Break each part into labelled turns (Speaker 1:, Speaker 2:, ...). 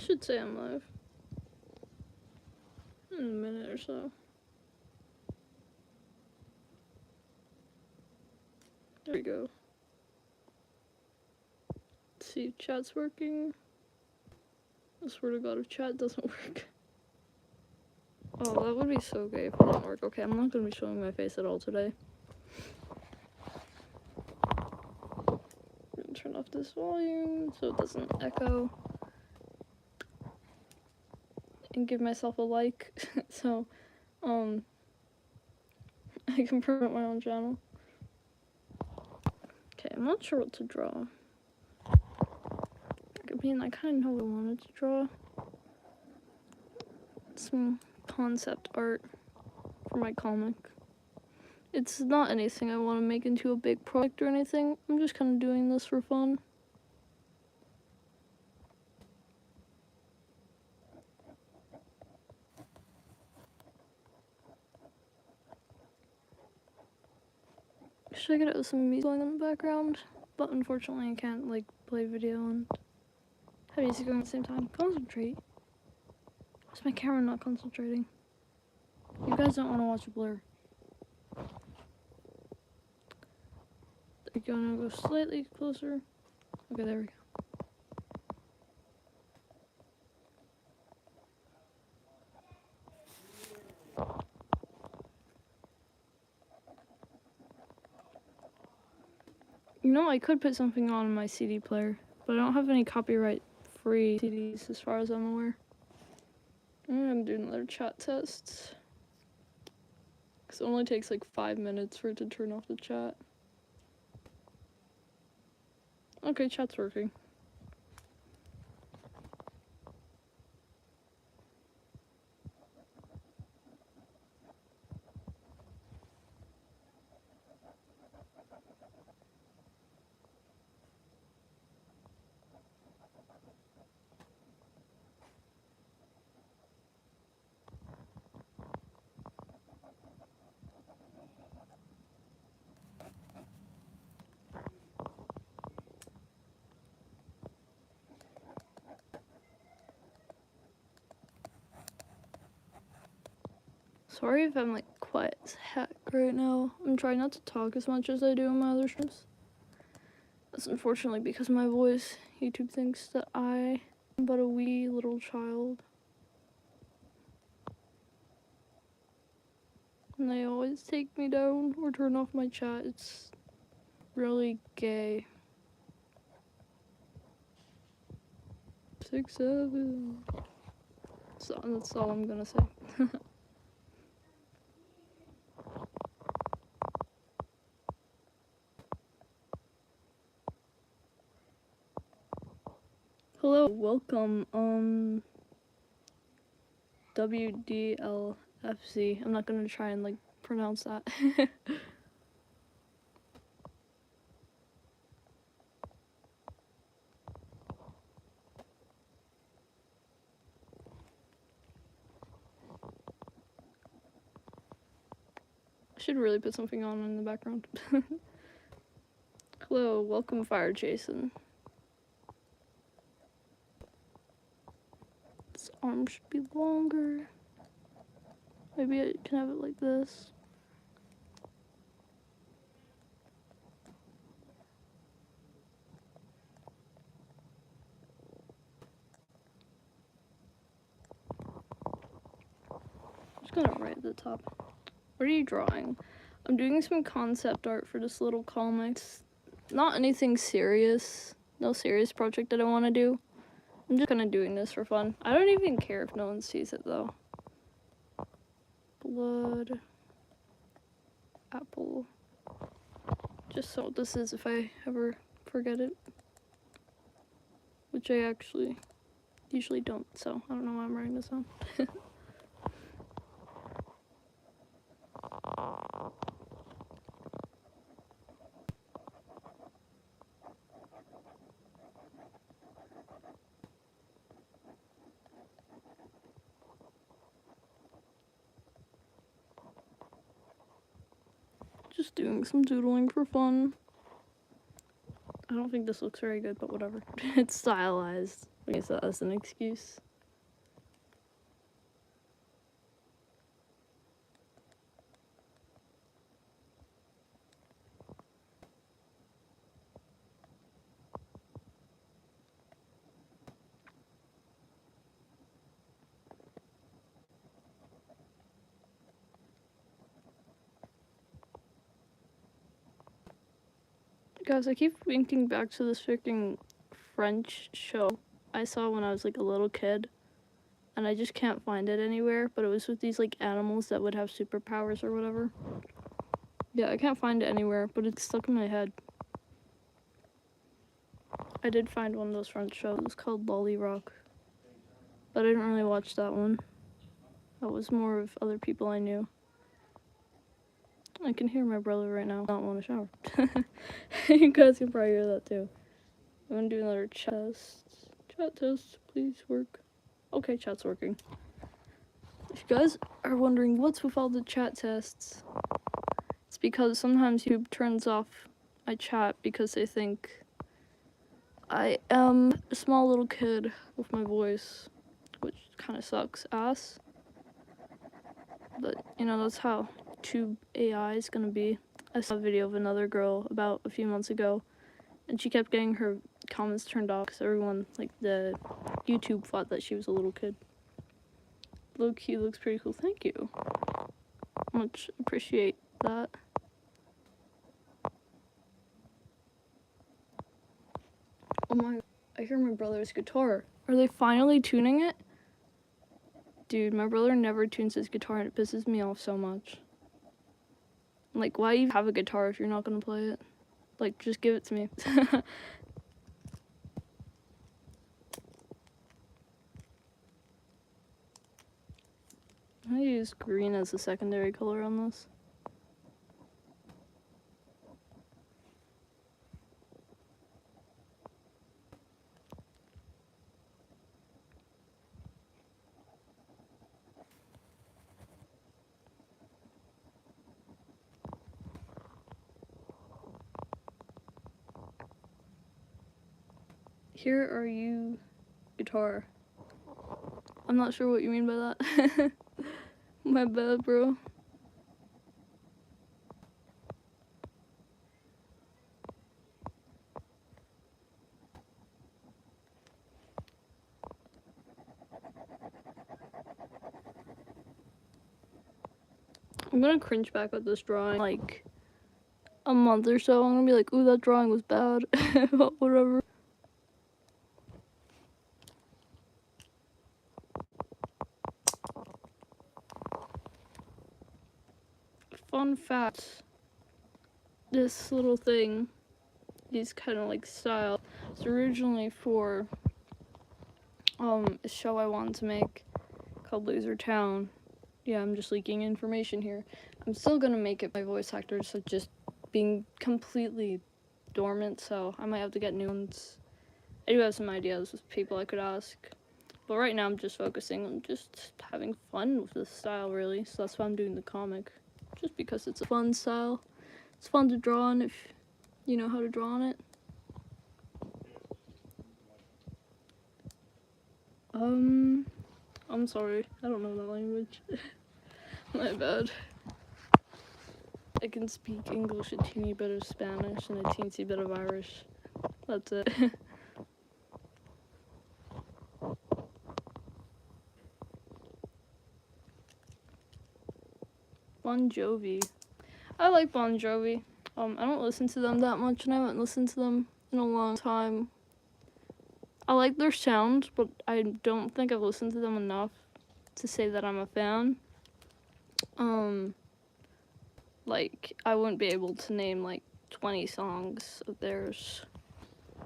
Speaker 1: should say I'm live in a minute or so. There we go. Let's see if chat's working. I swear to God, if chat doesn't work. Oh, that would be so gay if it didn't work. Okay, I'm not gonna be showing my face at all today. I'm gonna turn off this volume so it doesn't echo. And give myself a like so I can promote my own channel. Okay, I'm not sure what to draw. I mean, I kind of know what I wanted to draw. Some concept art for my comic. It's not anything I want to make into a big project or anything. I'm just kind of doing this for fun. Should I get it with some music going in the background? But unfortunately I can't like play video and have music going at the same time. Concentrate. Why's my camera not concentrating? You guys don't want to watch a blur. They're gonna go slightly closer. Okay, there we go. You know, I could put something on my CD player, but I don't have any copyright-free CDs as far as I'm aware. I'm doing another chat test. Because it only takes like 5 minutes for it to turn off the chat. Okay, chat's working. Sorry if I'm like quiet as heck right now. I'm trying not to talk as much as I do in my other streams. That's unfortunately because my voice, YouTube thinks that I am but a wee little child. And they always take me down or turn off my chat. It's really gay. 6, 7. So that's all I'm gonna say. Hello, welcome, WDLFC. I'm not gonna try and, like, pronounce that. I should really put something on in the background. Hello, welcome, Fire Jason. This arm should be longer. Maybe I can have it like this. I'm just gonna write at the top. What are you drawing? I'm doing some concept art for this little comic. Not anything serious. No serious project that I want to do. I'm just kind of doing this for fun. I don't even care if no one sees it though. Blood. Apple. Just so this is if I ever forget it. Which I actually usually don't, so I don't know why I'm writing this on. Just doing some doodling for fun. I don't think this looks very good, but whatever. It's stylized. use that as an excuse. Guys, I keep thinking back to this freaking French show I saw when I was like a little kid, and I just can't find it anywhere, but it was with these like animals that would have superpowers or whatever. Yeah, I can't find it anywhere, but it's stuck in my head. I did find one of those French shows. It was called Lolly Rock, but I didn't really watch that one. That was more of other people I knew. I can hear my brother right now. I don't want to shower. You guys can probably hear that too. I'm gonna do another test. Chat test, please work. Okay, chat's working. If you guys are wondering what's with all the chat tests, it's because sometimes YouTube turns off my chat because they think I am a small little kid with my voice, which kind of sucks ass. But, you know, that's how Tube AI is gonna be. I saw a video of another girl about a few months ago, and she kept getting her comments turned off because everyone, like, the YouTube thought that she was a little kid. Low-key looks pretty cool. Thank you. Much appreciate that. Oh my, I hear my brother's guitar. Are they finally tuning it? Dude, my brother never tunes his guitar and it pisses me off so much. Like, why even have a guitar if you're not gonna play it? Like, just give it to me. I use green as a secondary color on this. Here are you, guitar. I'm not sure what you mean by that. My bad, bro. I'm gonna cringe back at this drawing like a month or so. I'm gonna be like, ooh, that drawing was bad. But whatever. Fun fact, this little thing, these kind of like style, it's originally for a show I wanted to make called Loser Town. Yeah, I'm just leaking information here. I'm still gonna make it my voice actors, so just being completely dormant, so I might have to get new ones. I do have some ideas with people I could ask, but right now I'm just focusing on just having fun with this style, really, so that's why I'm doing the comic. Just because it's a fun style. It's fun to draw on if you know how to draw on it. I'm sorry, I don't know that language. My bad. I can speak English, a teeny bit of Spanish, and a teensy bit of Irish. That's it. Bon Jovi. I like Bon Jovi. I don't listen to them that much, and I haven't listened to them in a long time. I like their sound, but I don't think I've listened to them enough to say that I'm a fan. Like, I wouldn't be able to name, like, 20 songs of theirs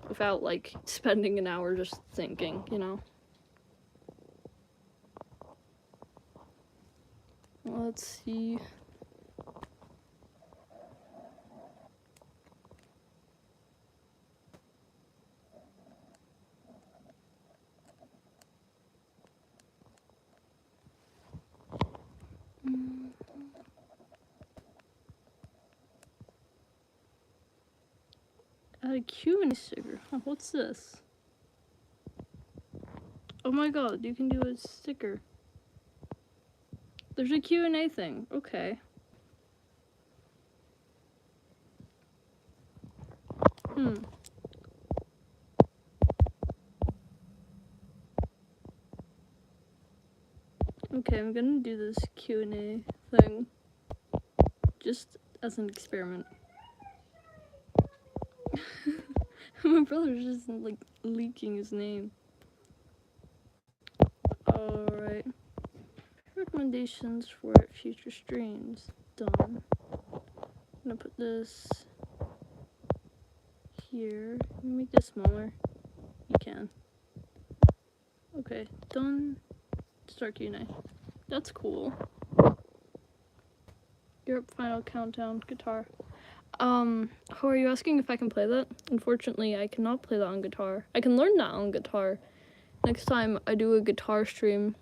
Speaker 1: without, like, spending an hour just thinking, you know? Let's see. Add a Q&A sticker. Oh, what's this? Oh my god, you can do a sticker. There's a Q&A thing. Okay. Okay, I'm gonna do this Q&A thing. Just as an experiment. My brother's just, like, leaking his name. Alright. Recommendations for future streams. Done. I'm gonna put this here. Make this smaller. You can. Okay, done. Start Q&A. That's cool. Europe Final Countdown guitar. How are you asking if I can play that? Unfortunately, I cannot play that on guitar. I can learn that on guitar. Next time I do a guitar stream,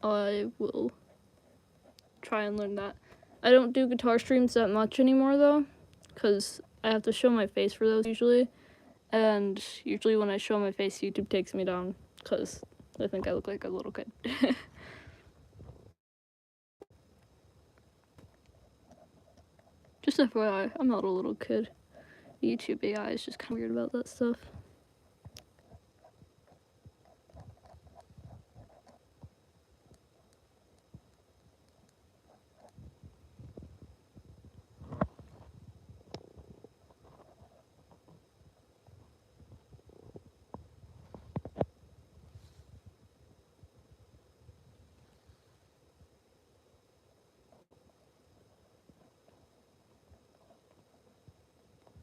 Speaker 1: I will try and learn that. I don't do guitar streams that much anymore though, because I have to show my face for those usually. And usually when I show my face, YouTube takes me down because they think I look like a little kid. Just FYI, I'm not a little kid. YouTube AI is just kind of weird about that stuff.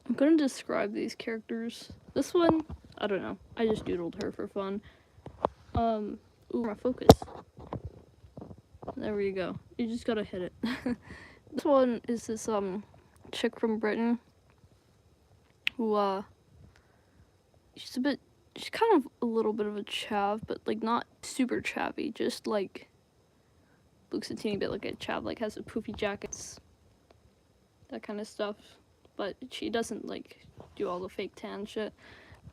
Speaker 1: I'm gonna describe these characters. This one, I don't know. I just doodled her for fun. Ooh, my focus. There we go. You just gotta hit it. This one is this, chick from Britain who, she's kind of a little bit of a chav, but, like, not super chavvy, just, like, looks a teeny bit like a chav, like, has a poofy jackets, that kind of stuff. But she doesn't, like, do all the fake tan shit.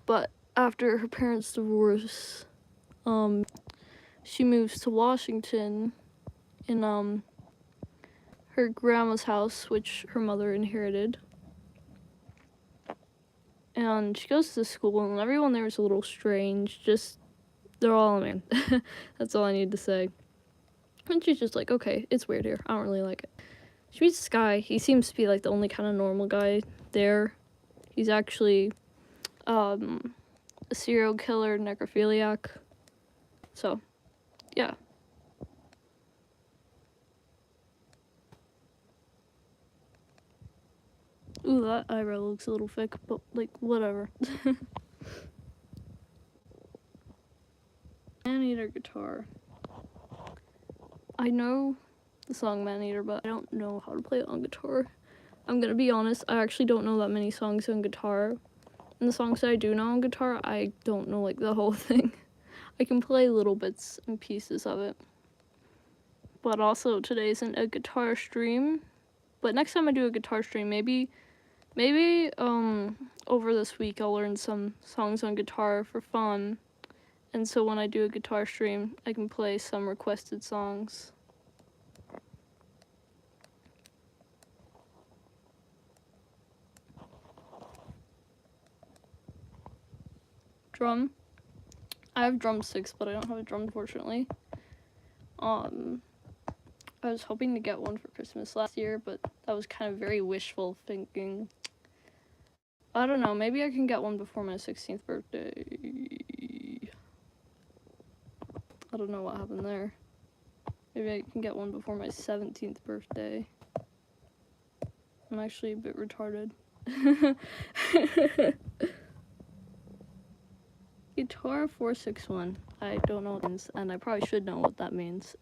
Speaker 1: But after her parents' divorce, she moves to Washington in, her grandma's house, which her mother inherited. And she goes to school, and everyone there is a little strange. Just, they're all a man. That's all I need to say. And she's just like, okay, it's weird here. I don't really like it. She meets this guy. He seems to be, like, the only kind of normal guy there. He's actually, a serial killer, necrophiliac. So, yeah. Ooh, that eyebrow looks a little thick, but, like, whatever. Man-Eater guitar. I know the song Man-Eater, but I don't know how to play it on guitar. I'm gonna be honest, I actually don't know that many songs on guitar. And the songs that I do know on guitar, I don't know, like, the whole thing. I can play little bits and pieces of it. But also, today isn't a guitar stream. But next time I do a guitar stream, maybe, over this week I'll learn some songs on guitar for fun. And so when I do a guitar stream, I can play some requested songs. Drum. I have drumsticks, but I don't have a drum, unfortunately. I was hoping to get one for Christmas last year, but that was kind of very wishful thinking. I don't know, maybe I can get one before my 16th birthday. I don't know what happened there. Maybe I can get one before my 17th birthday. I'm actually a bit retarded. Guitar 461. I don't know what that means, and I probably should know what that means.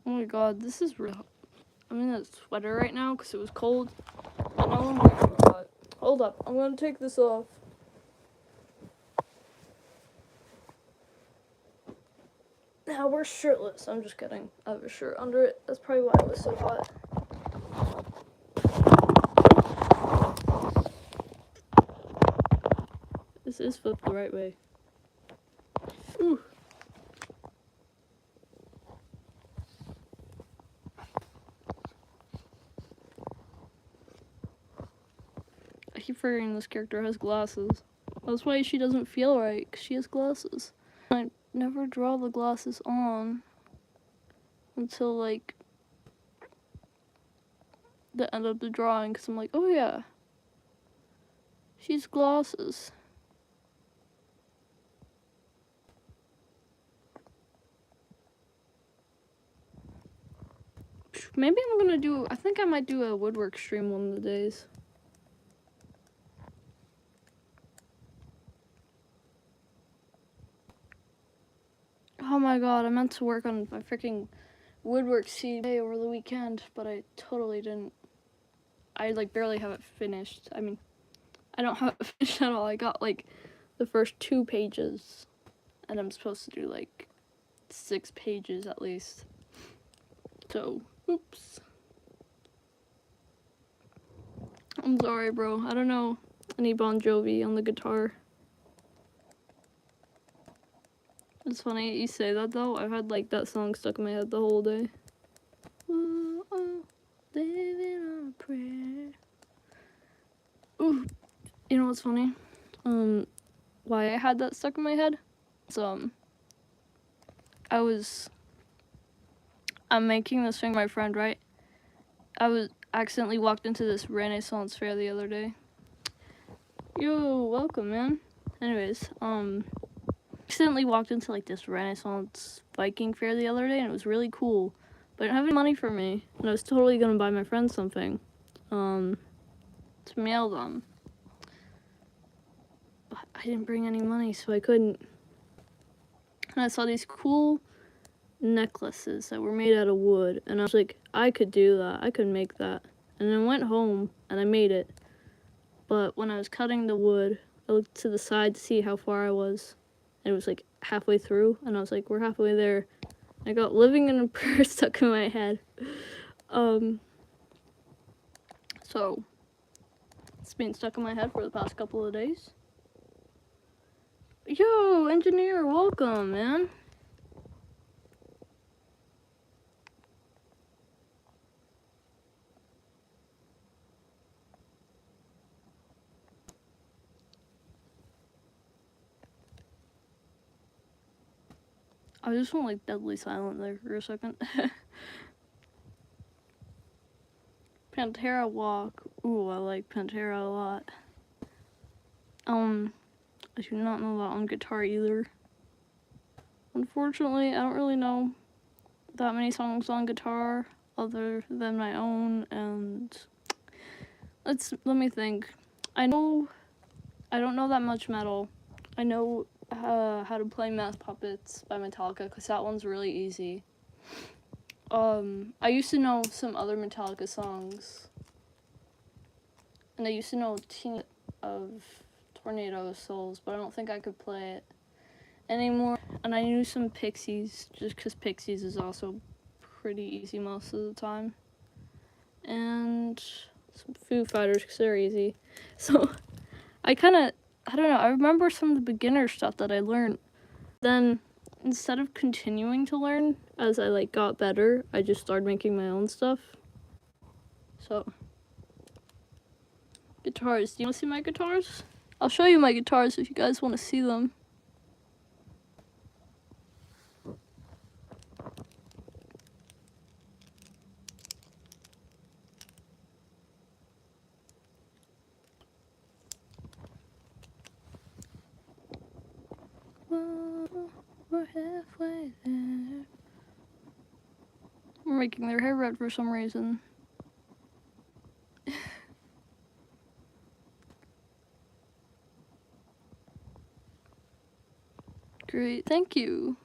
Speaker 1: Oh my god, this is real. I'm in a sweater right now because it was cold. And no one got. Hold up, I'm gonna take this off. Now we're shirtless. I'm just kidding. I have a shirt under it. That's probably why it was so hot. This is flipped the right way. Ooh. I keep forgetting this character has glasses. That's why she doesn't feel right, 'cause she has glasses. I never draw the glasses on until like the end of the drawing, because I'm like, oh yeah, she's glasses. Maybe I'm gonna do, I think I might do a woodwork stream one of the days. Oh my god, I meant to work on my freaking woodwork CD over the weekend, but I totally didn't. I like barely have it finished. I mean, I don't have it finished at all. I got like the first 2 pages, and I'm supposed to do like 6 pages at least. So, oops. I'm sorry, bro. I don't know any Bon Jovi on the guitar. It's funny you say that though. I've had like that song stuck in my head the whole day. Ooh, oh, living on a prayer. Ooh, you know what's funny? Why I had that stuck in my head? So, I'm making this thing with my friend, right? I accidentally walked into this Renaissance fair the other day. Yo, welcome, man. Anyways, accidentally walked into like this Renaissance Viking fair the other day, and it was really cool. But I didn't have any money for me, and I was totally gonna buy my friend something, to mail them. But I didn't bring any money, so I couldn't. And I saw these cool necklaces that were made out of wood, and I was like, I could do that. I could make that. And then I went home and I made it. But when I was cutting the wood, I looked to the side to see how far I was, and it was like halfway through, and I was like, we're halfway there. I got living in a prayer stuck in my head. So it's been stuck in my head for the past couple of days. Yo, engineer, welcome, man. I just went like deadly silent there for a second. Pantera Walk. Ooh, I like Pantera a lot. I do not know that on guitar either. Unfortunately, I don't really know that many songs on guitar other than my own, and let me think. I don't know that much metal. I know how to play Math Puppets by Metallica, because that one's really easy. I used to know some other Metallica songs, and I used to know Teen of Tornado Souls, but I don't think I could play it anymore. And I knew some Pixies, just because Pixies is also pretty easy most of the time. And some Foo Fighters, because they're easy. So I don't know, I remember some of the beginner stuff that I learned. Then instead of continuing to learn as I like got better, I just started making my own stuff. So guitars. Do you want to see my guitars? I'll show you my guitars if you guys want to see them. Whoa, we're halfway there. We're making their hair red for some reason. Great, thank you.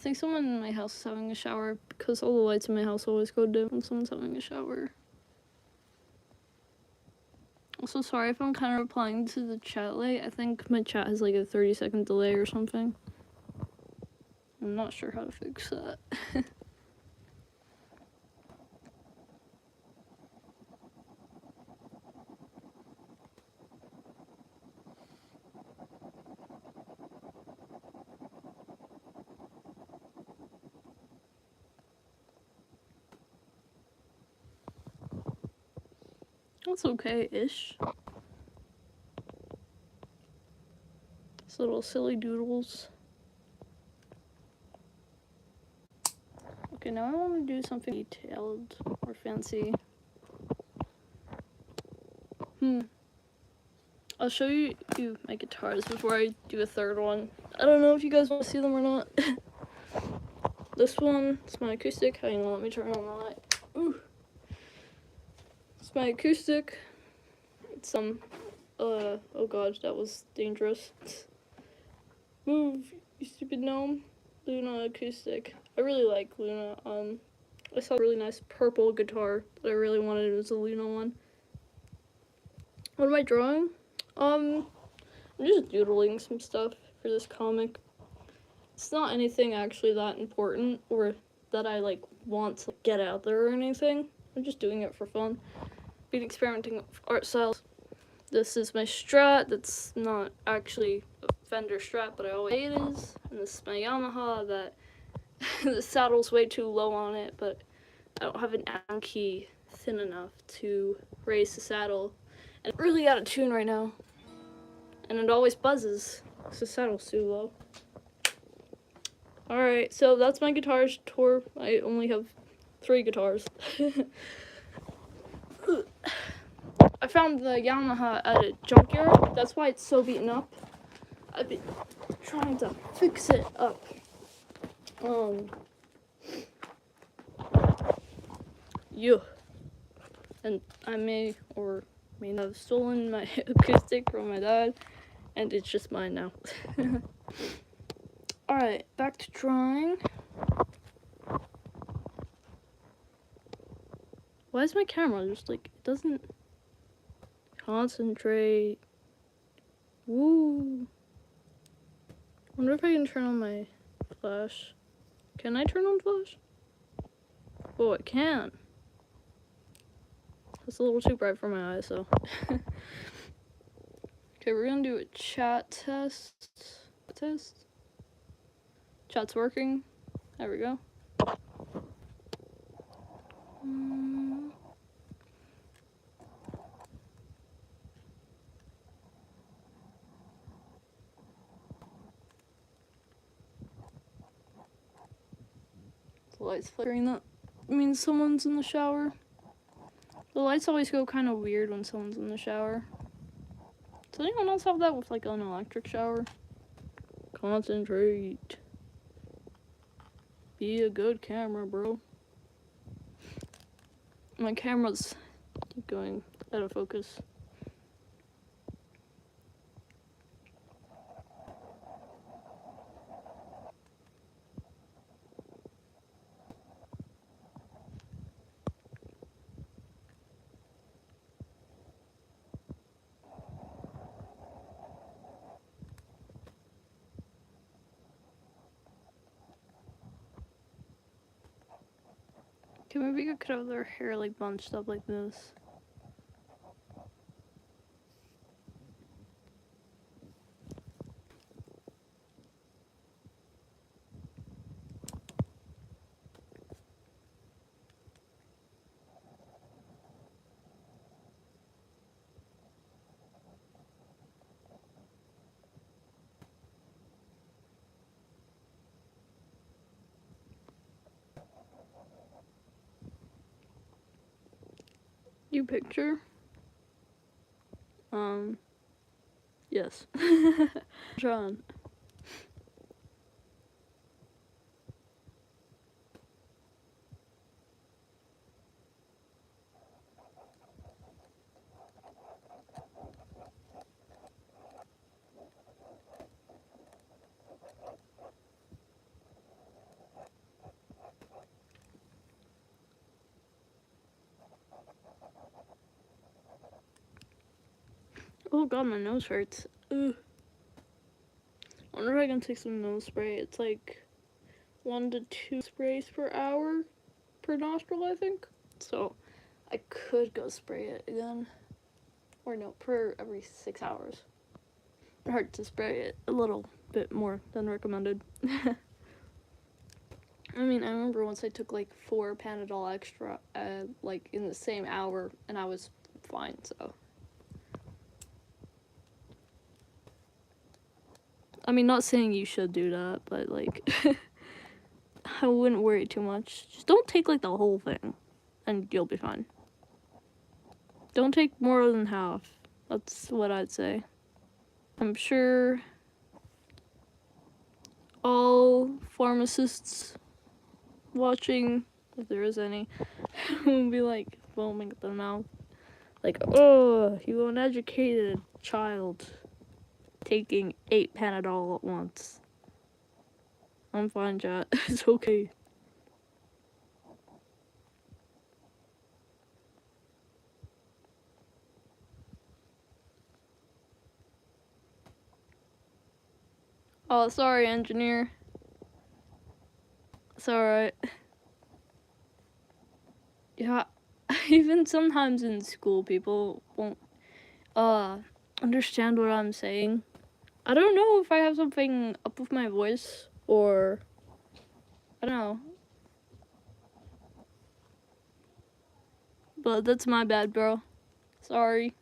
Speaker 1: think someone in my house is having a shower because all the lights in my house always go dim when someone's having a shower. Also, sorry if I'm kind of replying to the chat late. I think my chat has like a 30-second delay or something. I'm not sure how to fix that. That's okay-ish. These little silly doodles. Okay, now I want to do something detailed or fancy. I'll show you my guitars before I do a third one. I don't know if you guys want to see them or not. This one is my acoustic. Hang on, let me turn on the light. Ooh. It's my acoustic. It's oh god, that was dangerous. Move, you stupid gnome. Luna acoustic. I really like Luna. I saw a really nice purple guitar that I really wanted. It was a Luna one. What am I drawing? I'm just doodling some stuff for this comic. It's not anything actually that important or that I like want to get out there or anything. I'm just doing it for fun. Been experimenting with art styles. This is my Strat. That's not actually a Fender Strat, but I always say it is. And this is my Yamaha that the saddle's way too low on it, but I don't have an Allen key thin enough to raise the saddle. And it's really out of tune right now. And it always buzzes because the saddle's too low. Alright, so that's my guitars tour. I only have 3 guitars. I found the Yamaha at a junkyard. That's why it's so beaten up. I've been trying to fix it up. Yeah. And I may or may not have stolen my acoustic from my dad, and it's just mine now. Alright, back to drawing. Why is my camera just like, it doesn't concentrate? Woo. Wonder if I can turn on my flash. Can I turn on flash? Oh, I can. It's a little too bright for my eyes, so. Okay, we're gonna do a chat test. Chat's working. There we go. The light's flickering. That means someone's in the shower. The lights always go kind of weird when someone's in the shower. Does anyone else have that with like an electric shower? Concentrate. Be a good camera, bro. My camera's going out of focus. Okay, maybe I could have their hair like bunched up like this. You picture? Yes. John. Oh god, my nose hurts. Ugh. I wonder if I can take some nose spray. It's like 1 to 2 sprays per hour per nostril, I think. So I could go spray it again. Or no, per every 6 hours. It hurts to spray it a little bit more than recommended. I mean, I remember once I took like 4 Panadol extra, like in the same hour, and I was fine, so. I mean, not saying you should do that, but like, I wouldn't worry too much. Just don't take like the whole thing, and you'll be fine. Don't take more than half. That's what I'd say. I'm sure all pharmacists watching, if there is any, will be like foaming at the mouth. Like, oh, you uneducated child taking 8 Panadol at once. I'm fine, chat. It's okay. Oh, sorry, engineer. It's alright. Yeah, even sometimes in school, people won't understand what I'm saying. I don't know if I have something up with my voice, or I don't know. But that's my bad, bro. Sorry.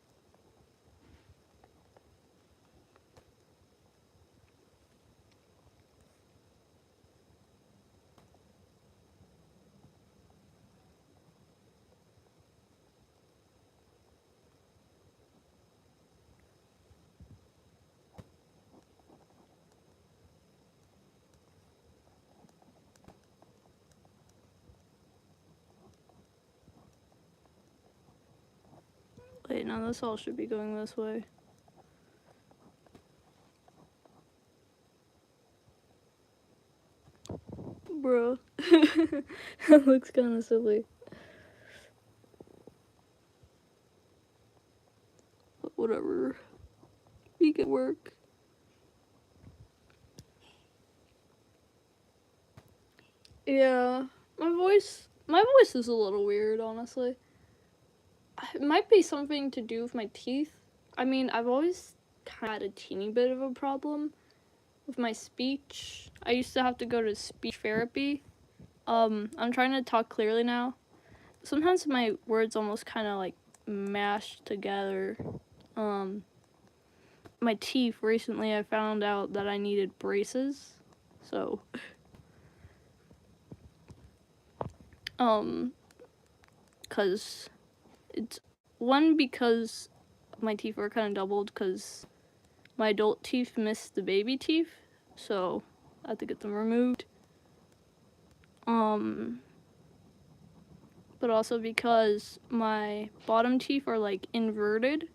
Speaker 1: Wait, no, this all should be going this way. Bro. That looks kind of silly. But whatever. We can work. Yeah. My voice is a little weird, honestly. It might be something to do with my teeth. I mean, I've always kind of had a teeny bit of a problem with my speech. I used to have to go to speech therapy. I'm trying to talk clearly now. Sometimes my words almost kind of like mashed together. My teeth, recently I found out that I needed braces. So, cause it's because my teeth were kind of doubled, cause my adult teeth missed the baby teeth, so I had to get them removed. But also because my bottom teeth are like inverted,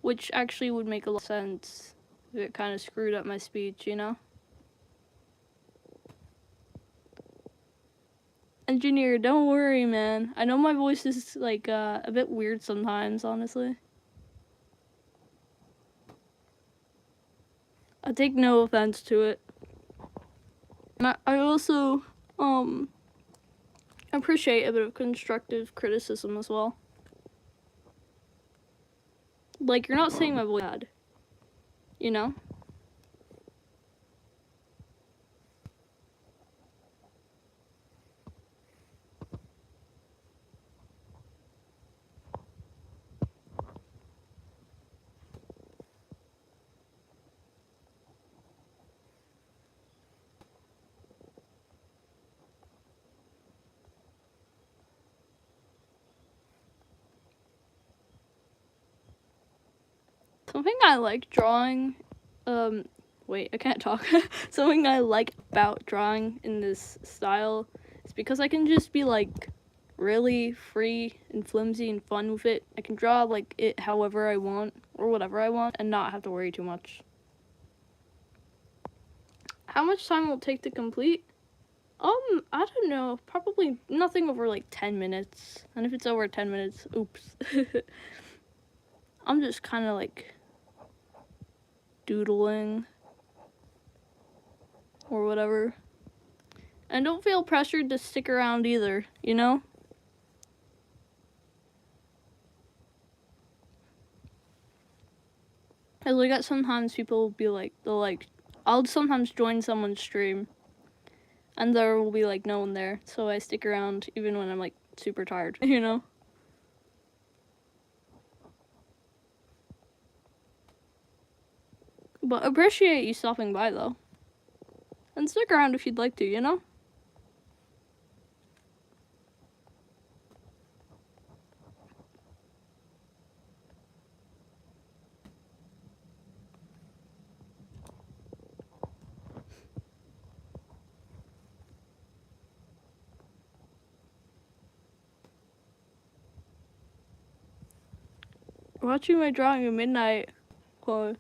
Speaker 1: which actually would make a lot of sense if it kind of screwed up my speech, you know? Engineer, don't worry, man. I know my voice is like a bit weird sometimes, honestly. I take no offense to it. And I also appreciate a bit of constructive criticism as well. Like, you're not saying my voice bad, you know? Something I like drawing, wait, I can't talk. Something I like about drawing in this style is because I can just be like really free and flimsy and fun with it. I can draw like it however I want or whatever I want and not have to worry too much. How much time will it take to complete? I don't know, probably nothing over like 10 minutes. And if it's over 10 minutes, oops. I'm just kind of like doodling or whatever. And don't feel pressured to stick around either, you know? Cause like sometimes people will be like, I'll sometimes join someone's stream and there will be like no one there. So I stick around even when I'm like super tired, you know? But appreciate you stopping by though. And stick around if you'd like to, you know? Watching my drawing at midnight. Oh,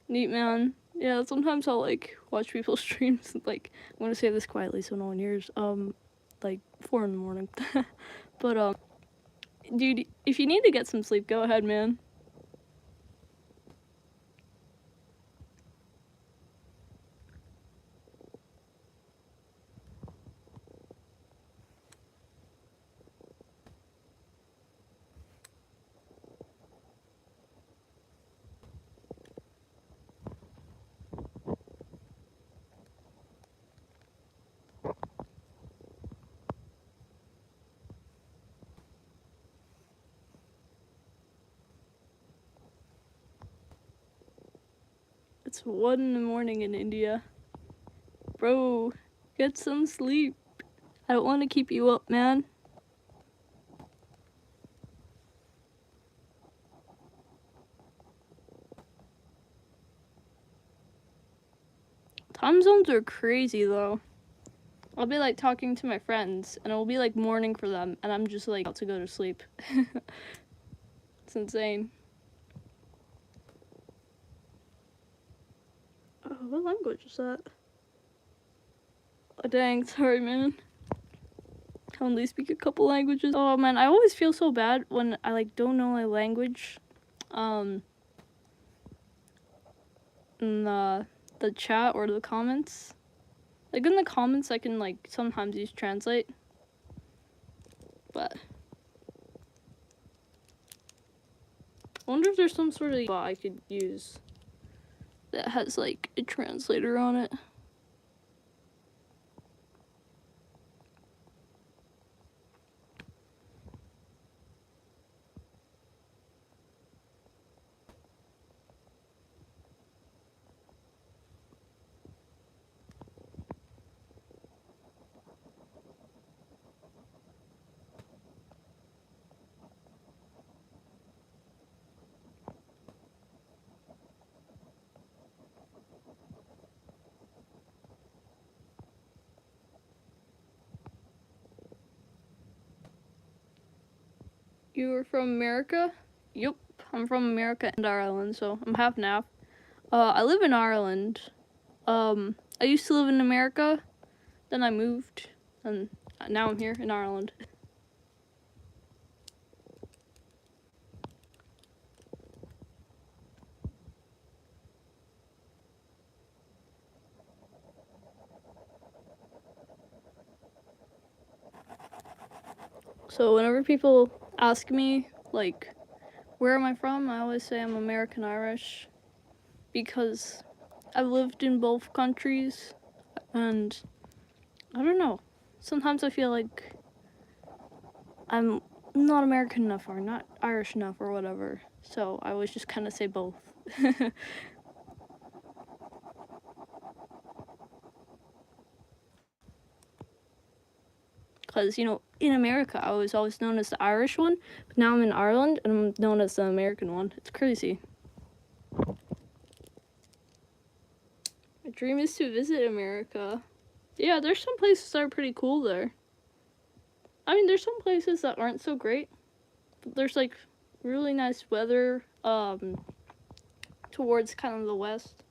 Speaker 1: neat, man. Yeah, sometimes I'll like watch people's streams. Like, I'm gonna say this quietly so no one hears. Like 4 in the morning. But dude, if you need to get some sleep, go ahead, man. It's 1 in the morning in India. Bro, get some sleep. I don't want to keep you up, man. Time zones are crazy though. I'll be like talking to my friends and it'll be like morning for them and I'm just like about to go to sleep. It's insane. Oh, what language is that? Oh, dang, sorry, man. I only speak a couple languages. Oh, man, I always feel so bad when I, like, don't know my language. In the chat or the comments. Like, in the comments, I can, like, sometimes use translate. But I wonder if there's some sort of bot I could use that has, like, a translator on it. You were from America? Yup, I'm from America and Ireland, so I'm half and half. I live in Ireland. I used to live in America, then I moved, and now I'm here in Ireland. So whenever people ask me, like, where am I from, I always say I'm American Irish, because I've lived in both countries, and I don't know, sometimes I feel like I'm not American enough or not Irish enough or whatever, so I always just kind of say both. Because, you know, in America, I was always known as the Irish one, but now I'm in Ireland, and I'm known as the American one. It's crazy. My dream is to visit America. Yeah, there's some places that are pretty cool there. I mean, there's some places that aren't so great, but there's, like, really nice weather, towards kind of the west.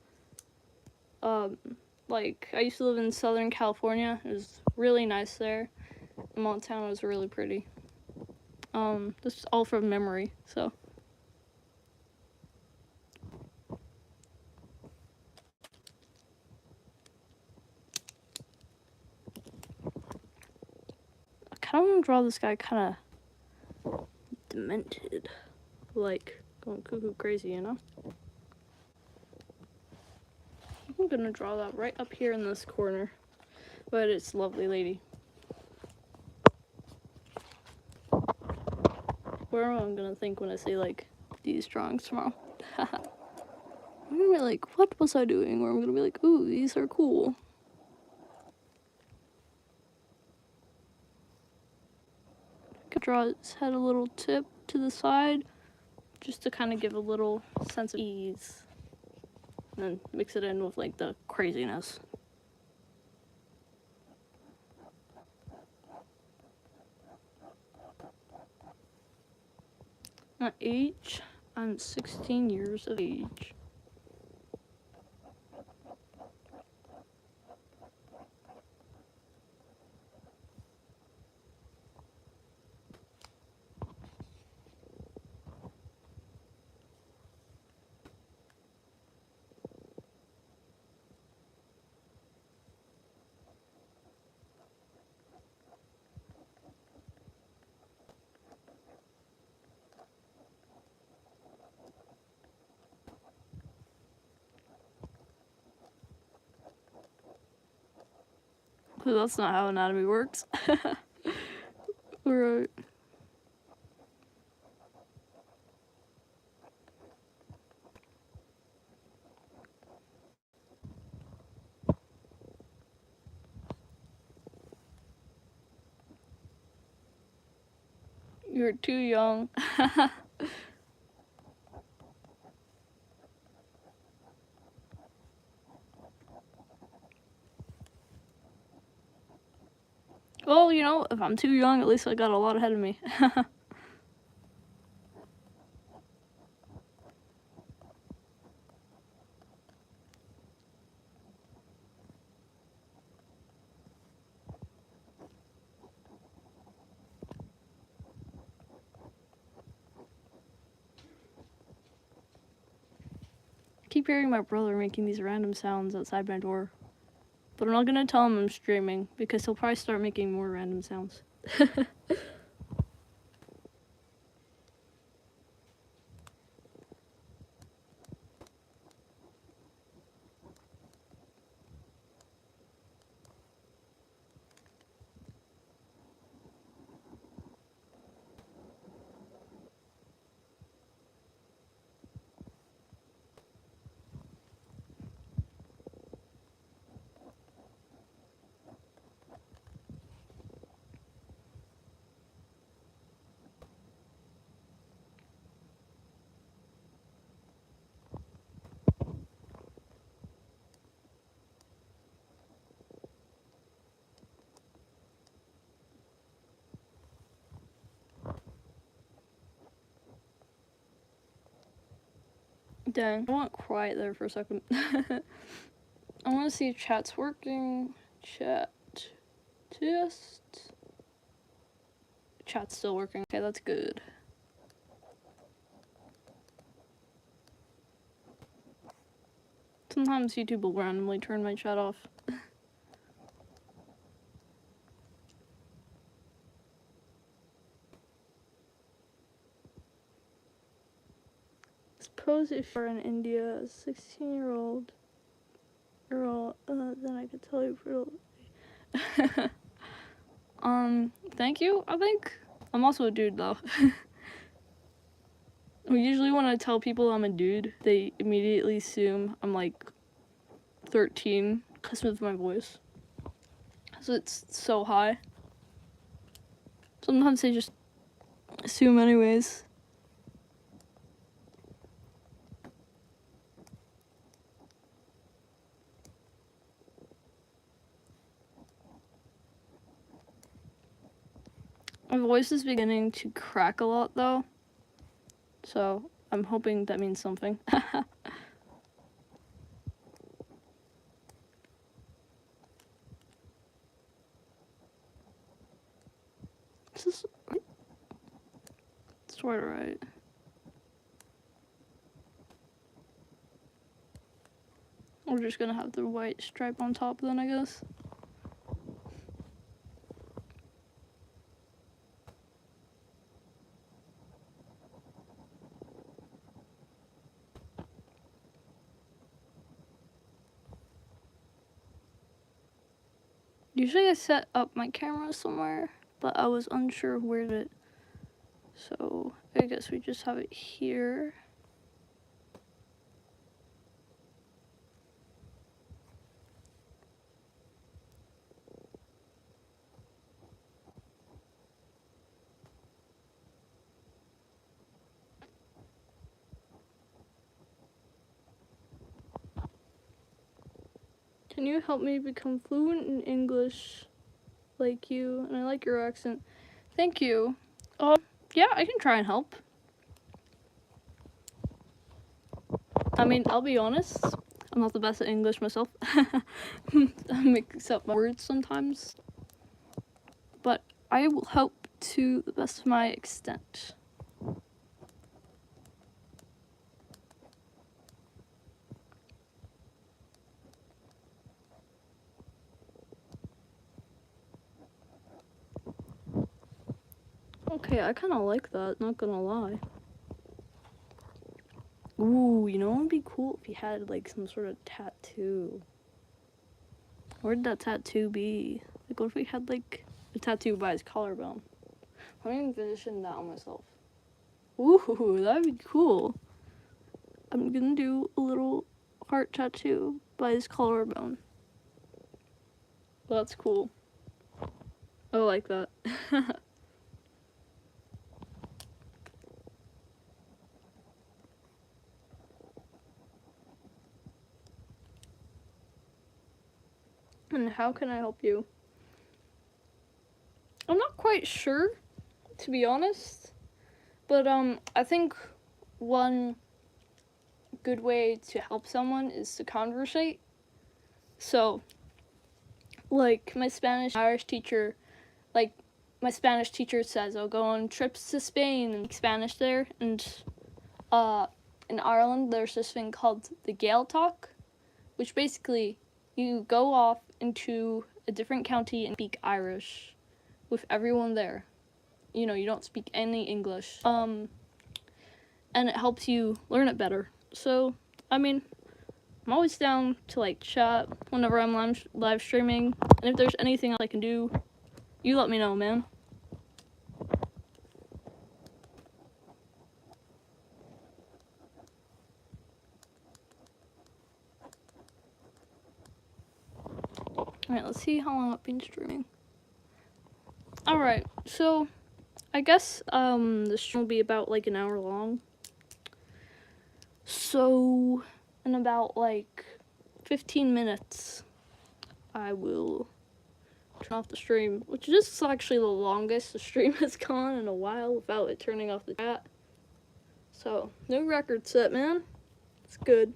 Speaker 1: Like, I used to live in Southern California. It was really nice there. Montana was really pretty. This is all from memory, so. want to draw this guy kind of demented, like going cuckoo crazy, you know? I'm gonna draw that right up here in this corner, but it's lovely lady. Where am I gonna think when I say like these drawings tomorrow? I'm gonna be like, what was I doing? Or I'm gonna be like, ooh, these are cool. Draw his head a little tip to the side, just to kind of give a little sense of ease, and then mix it in with like the craziness. My age, I'm 16 years of age. But that's not how anatomy works. Right. You're too young. Well, you know, if I'm too young, at least I got a lot ahead of me. I keep hearing my brother making these random sounds outside my door. But I'm not gonna tell him I'm streaming, because he'll probably start making more random sounds. Dang, I went quiet there for a second. I want to see if chat's working. Chat's still working. Okay, that's good. Sometimes YouTube will randomly turn my chat off. Suppose if you're in India, a 16-year-old girl, then I could tell you for thank you, I think. I'm also a dude, though. Usually when I tell people I'm a dude, they immediately assume I'm, like, 13, because of my voice. So it's so high. Sometimes they just assume anyways. My voice is beginning to crack a lot, though. So I'm hoping that means something. This is sort of right. We're just gonna have the white stripe on top then, I guess. Usually I set up my camera somewhere, but I was unsure where to. So I guess we just have it here. Can you help me become fluent in English like you? And I like your accent. Thank you. Yeah, I can try and help. I mean, I'll be honest, I'm not the best at English myself. I mix up my words sometimes. But I will help to the best of my extent. Okay, I kind of like that, not gonna lie. Ooh, you know what would be cool if he had like some sort of tattoo? Where'd that tattoo be? Like, what if we had like a tattoo by his collarbone? Let me envision that on myself. Ooh, that'd be cool. I'm gonna do a little heart tattoo by his collarbone. Well, that's cool. I like that. And how can I help you? I'm not quite sure, to be honest. But I think one good way to help someone is to conversate. So, like my Irish teacher, like my Spanish teacher says, I'll go on trips to Spain and speak Spanish there. And in Ireland, there's this thing called the Gael Talk, which basically you go off into a different county and speak Irish with everyone there. You know, you don't speak any English. And it helps you learn it better. So, I mean, I'm always down to like chat whenever I'm live streaming. And if there's anything else I can do, you let me know, man. Alright, let's see how long I've been streaming. Alright, so I guess the stream will be about like an hour long. So in about like 15 minutes, I will turn off the stream, which is actually the longest the stream has gone in a while without it turning off the chat. So, new record set, man. It's good.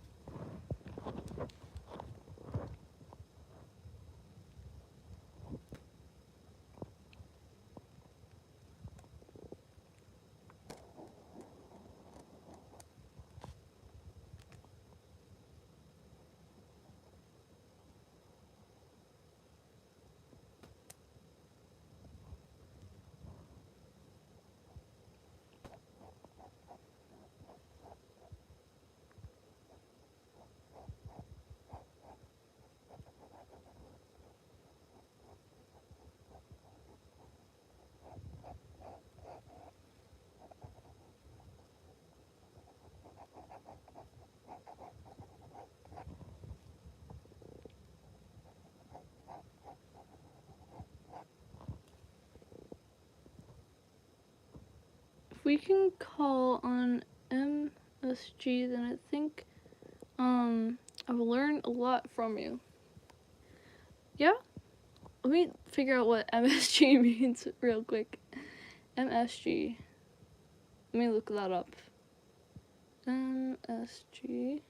Speaker 1: If we can call on MSG, then I think I've learned a lot from you. Yeah? Let me figure out what MSG means real quick. MSG. Let me look that up. MSG.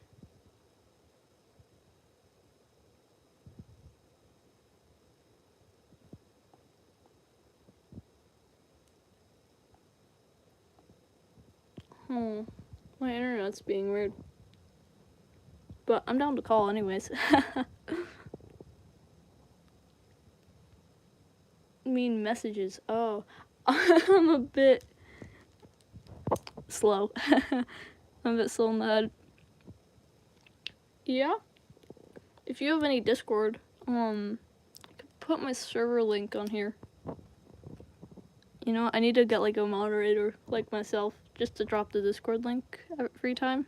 Speaker 1: My internet's being weird. But I'm down to call anyways. Mean messages. Oh, I'm a bit slow. I'm a bit slow in the head. Yeah. If you have any Discord, I could put my server link on here. You know, I need to get like a moderator like myself just to drop the Discord link every time.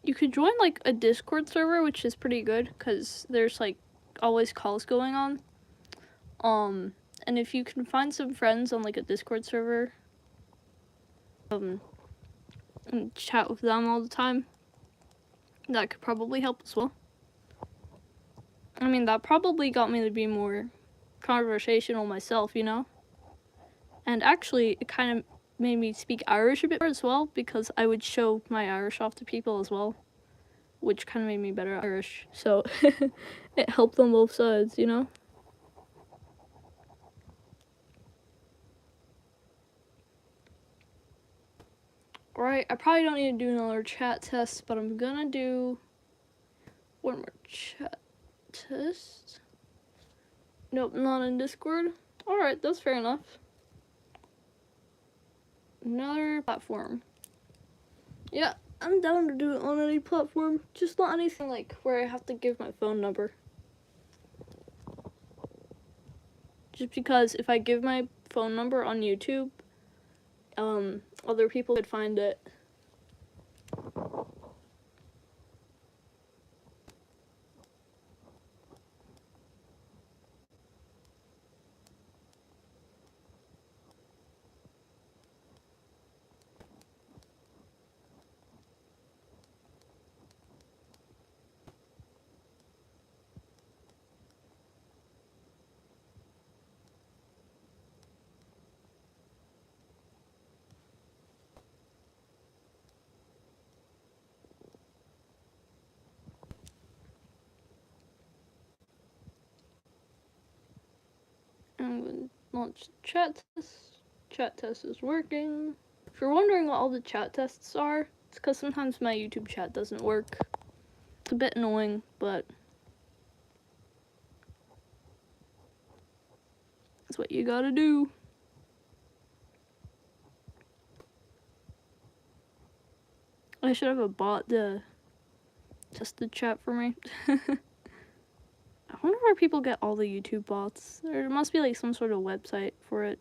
Speaker 1: You could join like a Discord server, which is pretty good because there's like always calls going on. And if you can find some friends on like a Discord server, and chat with them all the time, that could probably help as well. I mean, that probably got me to be more conversational myself, you know? And actually, it kind of made me speak Irish a bit more as well, because I would show my Irish off to people as well, which kind of made me better at Irish. So, it helped on both sides, you know? Alright, I probably don't need to do another chat test, but I'm gonna do one more chat test. Nope, not in Discord. Alright, that's fair enough. Another platform. Yeah, I'm down to do it on any platform, just not anything like where I have to give my phone number. Just because if I give my phone number on YouTube, other people could find it. I'm gonna launch the chat test. Chat test is working. If you're wondering what all the chat tests are, it's because sometimes my YouTube chat doesn't work. It's a bit annoying, but that's what you gotta do. I should have a bot to test the chat for me. I wonder where people get all the YouTube bots. There must be like some sort of website for it.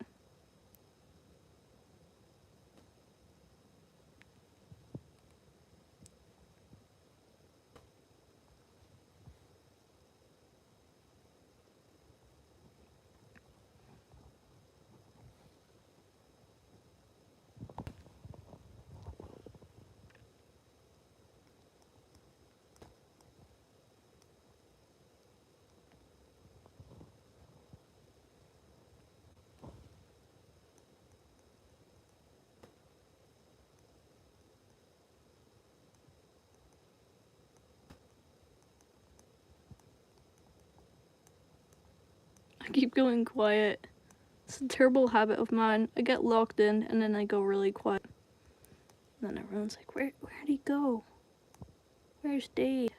Speaker 1: I keep going quiet. It's a terrible habit of mine. I get locked in and then I go really quiet. And then everyone's like, where'd he go? Where's Dade?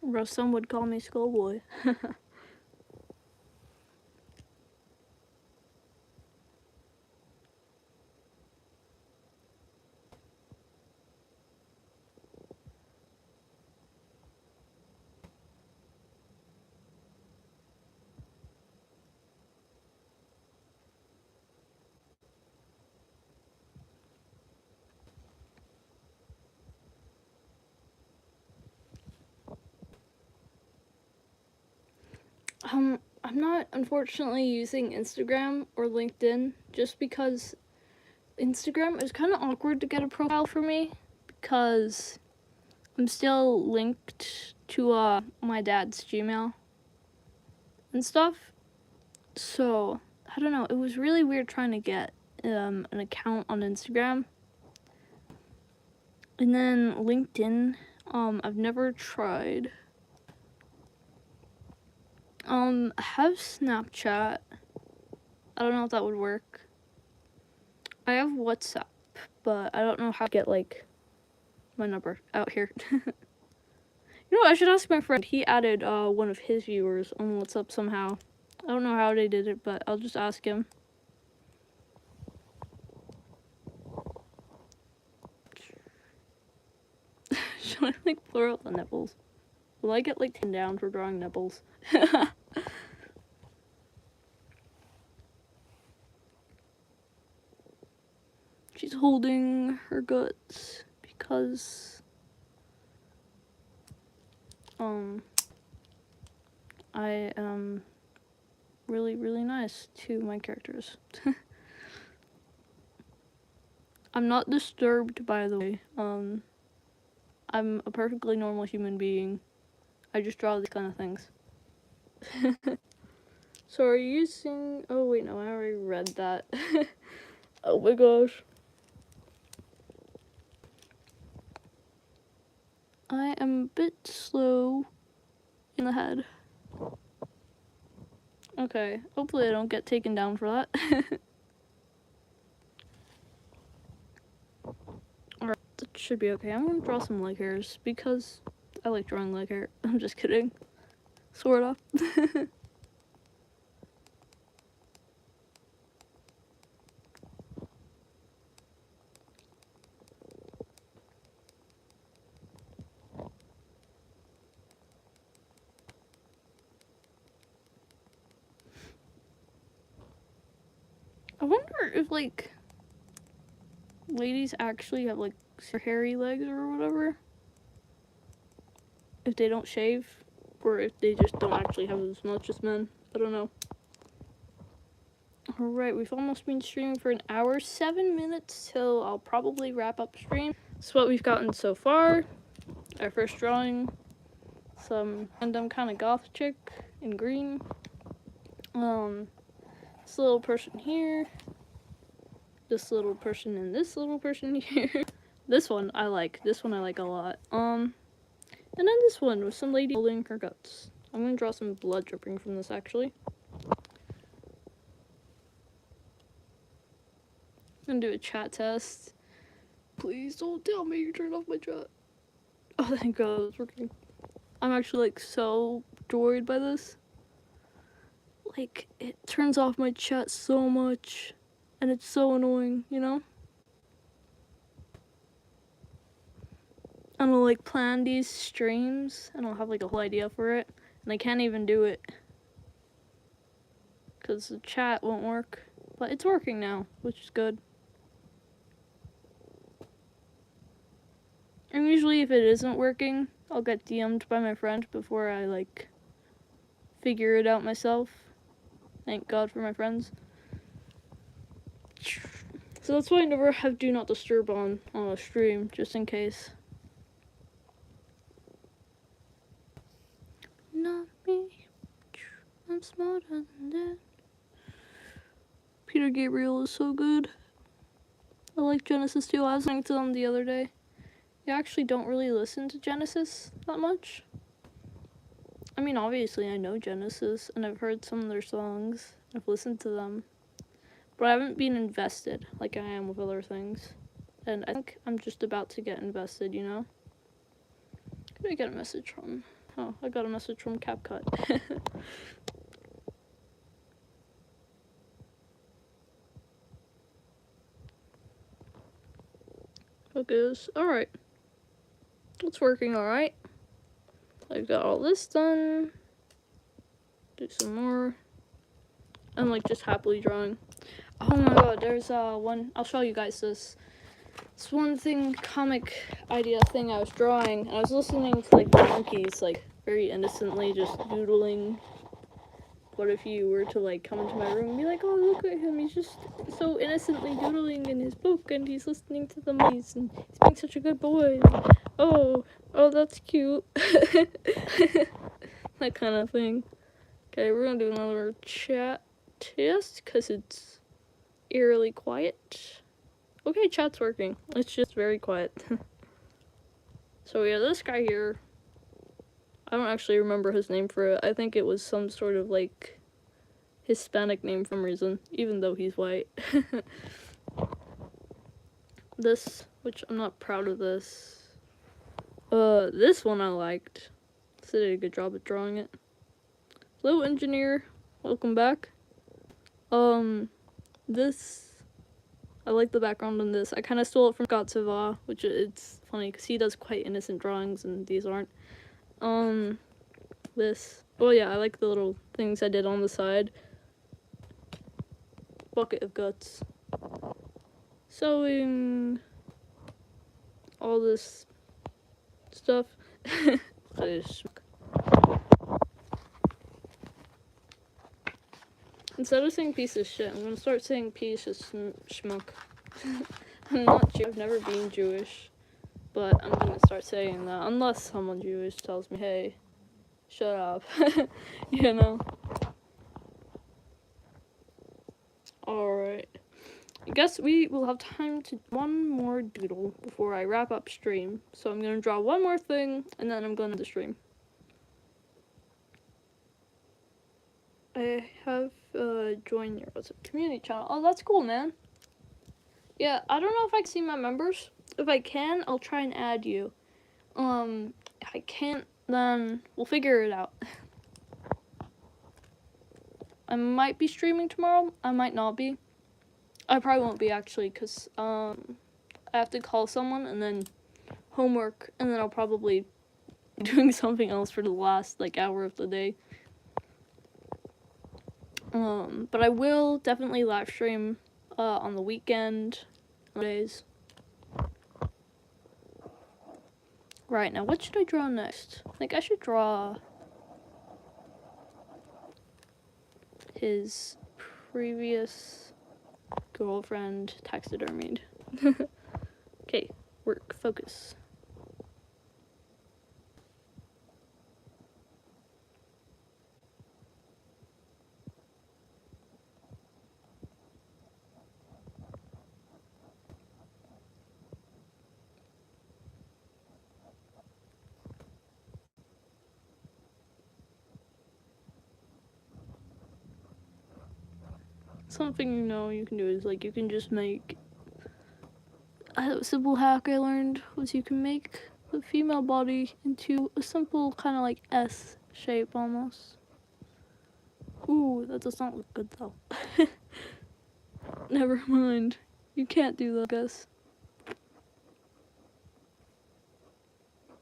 Speaker 1: Or some would call me Skullboy. I'm not unfortunately using Instagram or LinkedIn just because Instagram is kind of awkward to get a profile for me because I'm still linked to my dad's Gmail and stuff. So, I don't know, it was really weird trying to get an account on Instagram. And then LinkedIn, I've never tried. I have Snapchat. I don't know if that would work. I have WhatsApp, but I don't know how to get, like, my number out here. You know, I should ask my friend. He added one of his viewers on WhatsApp somehow. I don't know how they did it, but I'll just ask him. I like blur out the nipples. Will I get like 10 down for drawing nipples? She's holding her guts because I am really, really nice to my characters. I'm not disturbed, by the way. I'm a perfectly normal human being. I just draw these kind of things. So are you using... Oh wait, no, I already read that. Oh my gosh. I am a bit slow in the head. Okay, hopefully I don't get taken down for that. Alright, that should be okay. I'm gonna draw some leg hairs because I like drawing leg hair. I'm just kidding. Sorta. I wonder if, like, ladies actually have, like, hairy legs or whatever. If they don't shave, or if they just don't actually have as much as men. I don't know. Alright, we've almost been streaming for an hour, 7 minutes till I'll probably wrap up stream. That's what we've gotten so far. Our first drawing, some random kind of goth chick in green. This little person here. This little person and this little person here. This one I like. This one I like a lot. And then this one with some lady holding her guts. I'm gonna draw some blood dripping from this actually. I'm gonna do a chat test. Please don't tell me you turned off my chat. Oh, thank God, it's working. I'm actually like so joyed by this. Like, it turns off my chat so much, and it's so annoying, you know? And I'll like plan these streams, and I'll have like a whole idea for it, and I can't even do it because the chat won't work. But it's working now, which is good. And usually if it isn't working, I'll get DM'd by my friend before I like figure it out myself. Thank God for my friends. So that's why I never have do not disturb on a stream, just in case. Not me, I'm smarter than that. Peter Gabriel is so good. I like Genesis too. I was listening to them the other day. I actually don't really listen to Genesis that much. I mean, obviously I know Genesis, and I've heard some of their songs. I've listened to them. But I haven't been invested like I am with other things. And I think I'm just about to get invested, you know? Who did I get a message from? Oh, I got a message from CapCut. Focus. Alright. It's working alright. I've got all this done. Do some more. I'm like just happily drawing. Oh my God, there's one, I'll show you guys this. This one thing, comic idea thing I was drawing, and I was listening to like the monkeys, like very innocently just doodling. What if you were to like come into my room and be like, oh look at him, he's just so innocently doodling in his book and he's listening to the monkeys and he's being such a good boy. Oh, that's cute. That kind of thing. Okay, we're gonna do another chat test because it's eerily quiet. Okay, chat's working. It's just very quiet. So yeah, this guy here, I don't actually remember his name for it. I think it was some sort of like Hispanic name for some reason, even though he's white. This, which I'm not proud of this. This one I liked. So they did a good job at drawing it. Hello, engineer. Welcome back. This I like the background on this. I kind of stole it from Gotsava, which it's funny because he does quite innocent drawings and these aren't. This. Oh yeah, I like the little things I did on the side. Bucket of guts. Sewing. All this stuff. Instead of saying piece of shit, I'm gonna start saying piece of schmuck. I'm not Jew, I've never been Jewish, but I'm gonna start saying that, unless someone Jewish tells me, hey, shut up, you know? Alright. I guess we will have time to one more doodle before I wrap up stream, so I'm gonna draw one more thing, and then I'm gonna end the stream. I have joined your community channel. Oh, that's cool, man. Yeah, I don't know if I can see my members. If I can, I'll try and add you. If I can't, then we'll figure it out. I might be streaming tomorrow. I might not be. I probably won't be, actually, because I have to call someone and then homework, and then I'll probably be doing something else for the last, like, hour of the day. But I will definitely live stream on the weekend days. Right, now what should I draw next? I think I should draw his previous girlfriend taxidermied. Okay, work, focus. Something you can do is, like, you can just make a simple hack I learned was you can make the female body into a simple kind of like S shape almost. Ooh, that does not look good though. Never mind. You can't do that, I guess.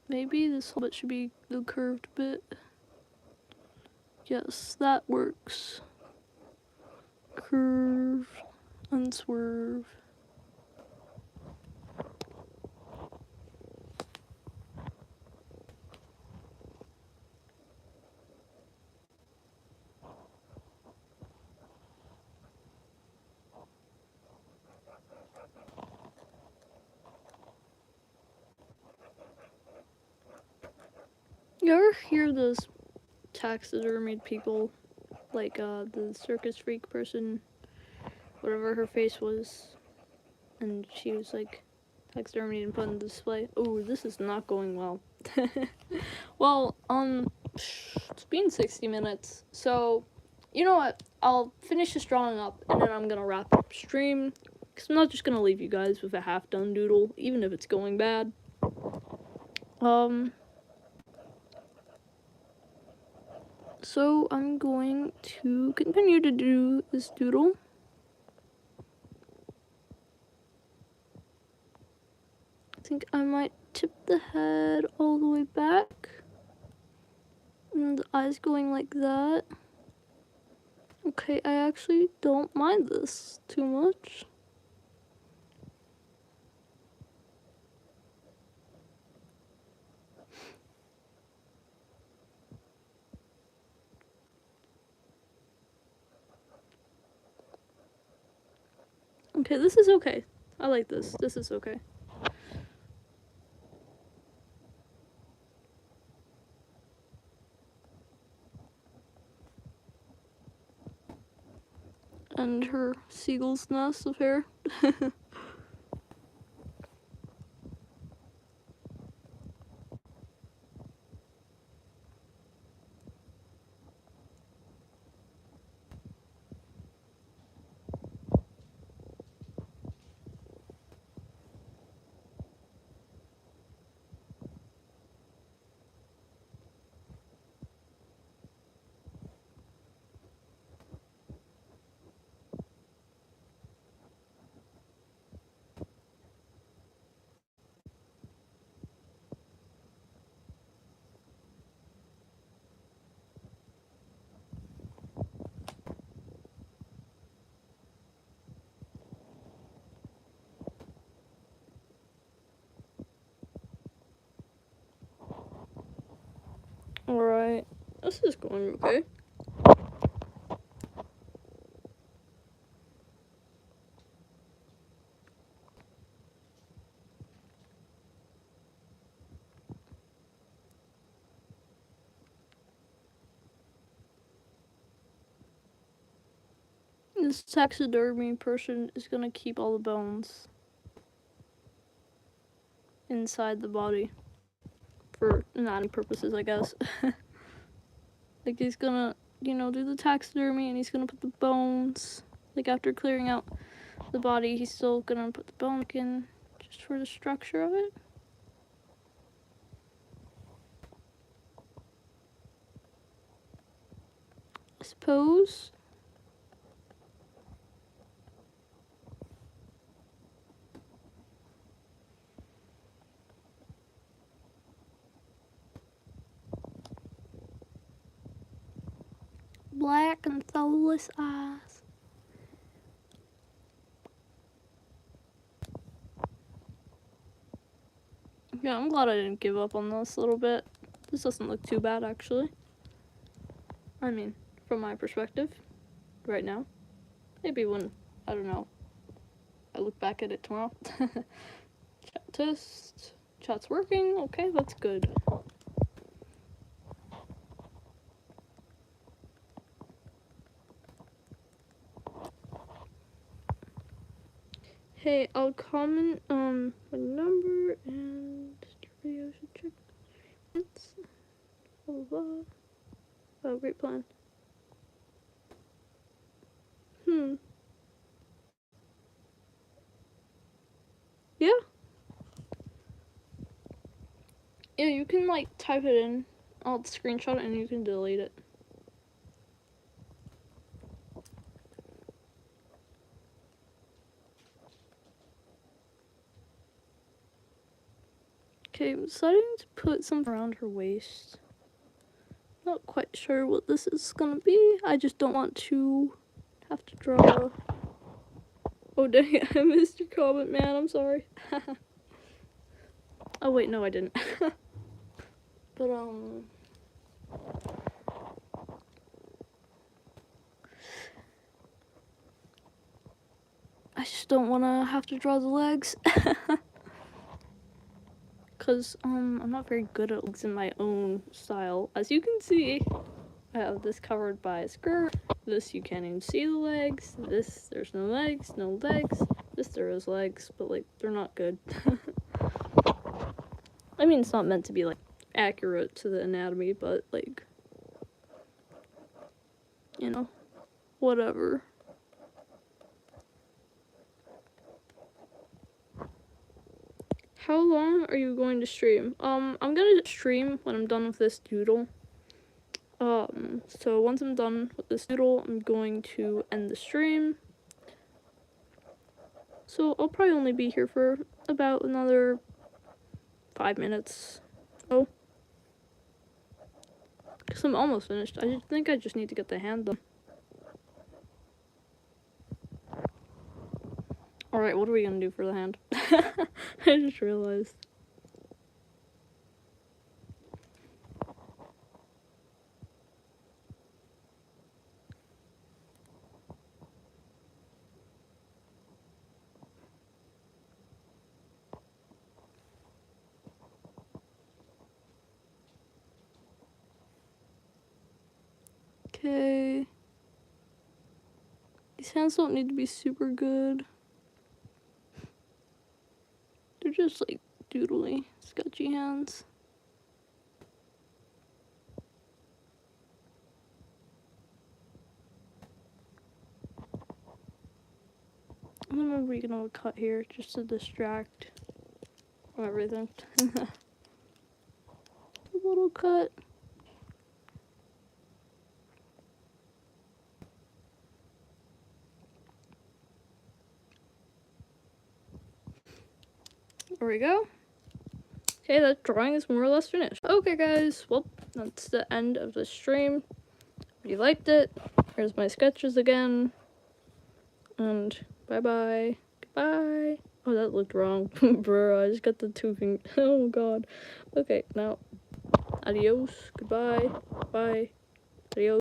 Speaker 1: Maybe this whole bit should be the curved bit. Yes, that works. Curve, unswerve. You ever hear those taxidermied people, like the circus freak person, whatever her face was, and she was like taxidermied and put on display? Oh, this is not going well. Well, it's been 60 minutes, so you know what? I'll finish this drawing up and then I'm gonna wrap up stream, because I'm not just gonna leave you guys with a half-done doodle, even if it's going bad. So I'm going to continue to do this doodle. I think I might tip the head all the way back, and the eyes going like that. Okay, I actually don't mind this too much. Okay, this is okay. I like this. This is okay. And her seagull's nest of hair. This is going okay. This taxidermy person is gonna keep all the bones inside the body for anatomy purposes, I guess. Like, he's gonna, you know, do the taxidermy and he's gonna put the bones, like, after clearing out the body, he's still gonna put the bone in just for the structure of it. I suppose. Black and soulless eyes. Yeah, I'm glad I didn't give up on this a little bit. This doesn't look too bad, actually. I mean, from my perspective, right now. Maybe when, I don't know, I look back at it tomorrow. Chat test. Chat's working. Okay, that's good. Hey, I'll comment my number and video should check it. Blah blah blah. Oh, great plan. Yeah. Yeah, you can like type it in. I'll screenshot it and you can delete it. Okay, I'm deciding to put something around her waist. Not quite sure what this is gonna be. I just don't want to have to draw. Oh dang it, I missed your comment, man. I'm sorry. Oh wait, no I didn't. But I just don't want to have to draw the legs. Cause I'm not very good at legs in my own style. As you can see, I have this covered by a skirt. This you can't even see the legs. This there's no legs, no legs. This there is legs, but like they're not good. I mean, it's not meant to be like accurate to the anatomy, but like, you know, whatever. How long are you going to stream? I'm gonna stream when I'm done with this doodle. So once I'm done with this doodle, I'm going to end the stream. So I'll probably only be here for about another 5 minutes. Oh. Because I'm almost finished. I think I just need to get the hand done. Alright, what are we gonna do for the hand? I just realized. Okay. These hands don't need to be super good. They're just like doodly, sketchy hands. I'm gonna make a cut here just to distract from everything. A little cut. There we go. Okay, that drawing is more or less finished. Okay guys, well, that's the end of the stream. If you liked it, here's my sketches again. And bye-bye. Goodbye. Oh, that looked wrong. Bruh, I just got the 2 fingers. Oh god. Okay, now Adios. Goodbye. Bye.